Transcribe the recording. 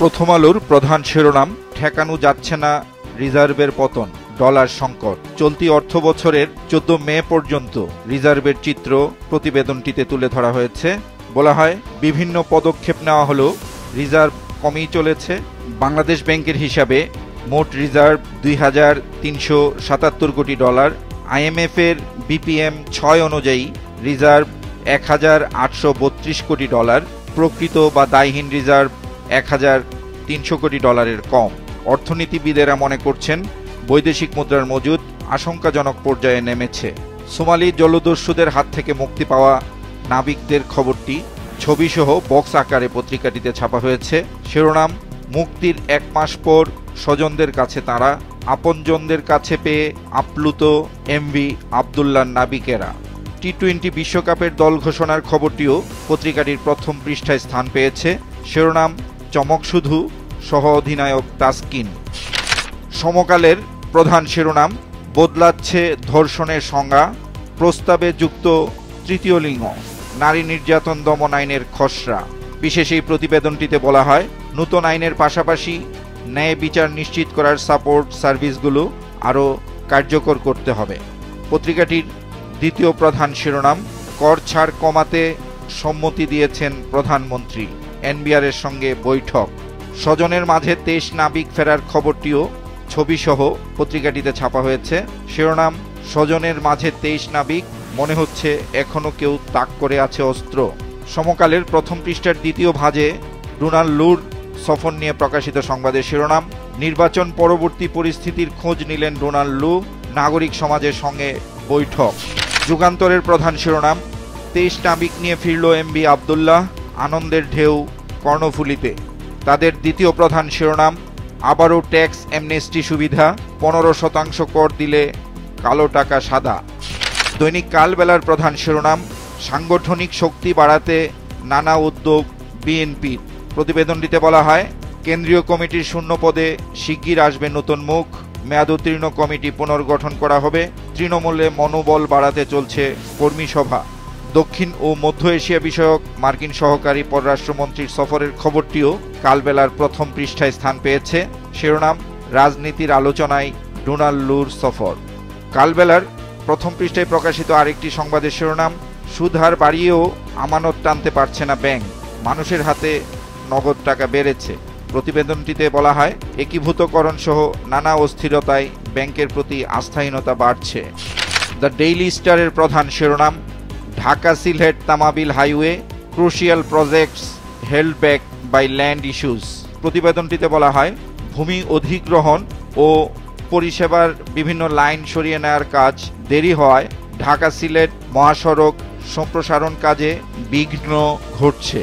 প্রথম আলোর প্রধান শিরোনাম, ঠেকানো যাচ্ছে না রিজার্ভের পতন, ডলার সংকট। চলতি অর্থবছরের 14 মে পর্যন্ত রিজার্ভের চিত্র প্রতিবেদনটিতে তুলে ধরা হয়েছে। বলা হয়, বিভিন্ন পদক্ষেপ নেওয়া হলেও রিজার্ভ কমেই চলেছে। বাংলাদেশ ব্যাংকের হিসাবে মোট রিজার্ভ 2,377 কোটি ডলার। IMF এর BPM 6 অনুযায়ী রিজার্ভ 1,832 কোটি ডলার। প্রকৃত বা দায়হীন রিজার্ভ 1,300 কোটি ডলারের কম। অর্থনীতিবিদেরা মনে করছেন, বৈদেশিক মুদ্রার মজুদ আশঙ্কাজনক পর্যায়ে নেমেছে। সোমালি জলদস্যুদের হাত থেকে মুক্তি পাওয়া নাবিকদের খবরটি ছবিসহ বক্স আকারে পত্রিকাটিতে ছাপা হয়েছে। শিরোনাম, মুক্তির 1 মাস পর স্বজনদের কাছে তাঁরা, আপনজনদের কাছে পেয়ে আপ্লুত MV আবদুল্লাহর নাবিকেরা। T20 বিশ্বকাপের দল ঘোষণার খবরটিও পত্রিকাটির প্রথম পৃষ্ঠায় স্থান পেয়েছে। শিরোনাম, চমক শুধু সহ অধিনায়ক তাসকিন। সমকালের প্রধান শিরোনাম, বদলাচ্ছে ধর্ষণের সংজ্ঞা, প্রস্তাবে যুক্ত তৃতীয় লিঙ্গ, নারী নির্যাতন দমন আইনের খসড়া। বিশেষ এই প্রতিবেদনটিতে বলা হয়, নতুন আইনের পাশাপাশি ন্যায় বিচার নিশ্চিত করার সাপোর্ট সার্ভিসগুলো আরও কার্যকর করতে হবে। পত্রিকাটির দ্বিতীয় প্রধান শিরোনাম, কর ছাড় কমাতে সম্মতি দিয়েছেন প্রধানমন্ত্রী, NBR এর সঙ্গে বৈঠক। স্বজনের মাঝে 23 নাবিক ফেরার খবরটিও ছবিসহ পত্রিকাটিতে ছাপা হয়েছে। শিরোনাম, স্বজনের মাঝে 23 নাবিক, মনে হচ্ছে এখনো কেউ তাক করে আছে অস্ত্র। সমকালের প্রথম পৃষ্ঠার দ্বিতীয় ভাঁজে ডোনাল্ড লুর সফর নিয়ে প্রকাশিত সংবাদের শিরোনাম, নির্বাচন পরবর্তী পরিস্থিতির খোঁজ নিলেন ডোনাল্ড লু, নাগরিক সমাজের সঙ্গে বৈঠক। যুগান্তরের প্রধান শিরোনাম, 23 নাবিক নিয়ে ফিরল MV আবদুল্লাহ, আনন্দের ঢেউ কর্ণফুলীতে। তাদের দ্বিতীয় প্রধান শিরোনাম, আবারও ট্যাক্স অ্যামনেস্টি সুবিধা, 15% কর দিলে কালো টাকা সাদা। দৈনিক কালবেলার প্রধান শিরোনাম, সাংগঠনিক শক্তি বাড়াতে নানা উদ্যোগ বিএনপির। প্রতিবেদনটিতে বলা হয়, কেন্দ্রীয় কমিটির শূন্য পদে শিগগির আসবে নতুন মুখ, মেয়াদোত্তীর্ণ কমিটি পুনর্গঠন করা হবে। তৃণমূলে মনোবল বাড়াতে চলছে কর্মী সভা। দক্ষিণ ও মধ্য এশিয়া বিষয়ক মার্কিন সহকারী পররাষ্ট্রমন্ত্রীর সফরের খবরটিও কালবেলার প্রথম পৃষ্ঠায় স্থান পেয়েছে। শিরোনাম, রাজনীতির আলোচনায় ডোনাল্ড লুর সফর। কালবেলার প্রথম পৃষ্ঠায় প্রকাশিত আরেকটি সংবাদের শিরোনাম, সুদ হার বাড়িয়েও আমানত টানতে পারছে না ব্যাংক, মানুষের হাতে নগদ টাকা বেড়েছে। প্রতিবেদনটিতে বলা হয়, একীভূতকরণ সহ নানা অস্থিরতায় ব্যাংকের প্রতি আস্থাহীনতা বাড়ছে। দ্য ডেইলি স্টারের প্রধান শিরোনাম, Dhaka Sylhet Tamabil highway, crucial projects held back by land issues. প্রতিবেদনটিতে বলা হয়, ভূমি অধিগ্রহণ ও পরিষেবার বিভিন্ন লাইন সরিয়ে নেওয়ার কাজ দেরি হওয়ায় ঢাকা সিলেট মহাসড়ক সম্প্রসারণ কাজে বিঘ্ন ঘটছে।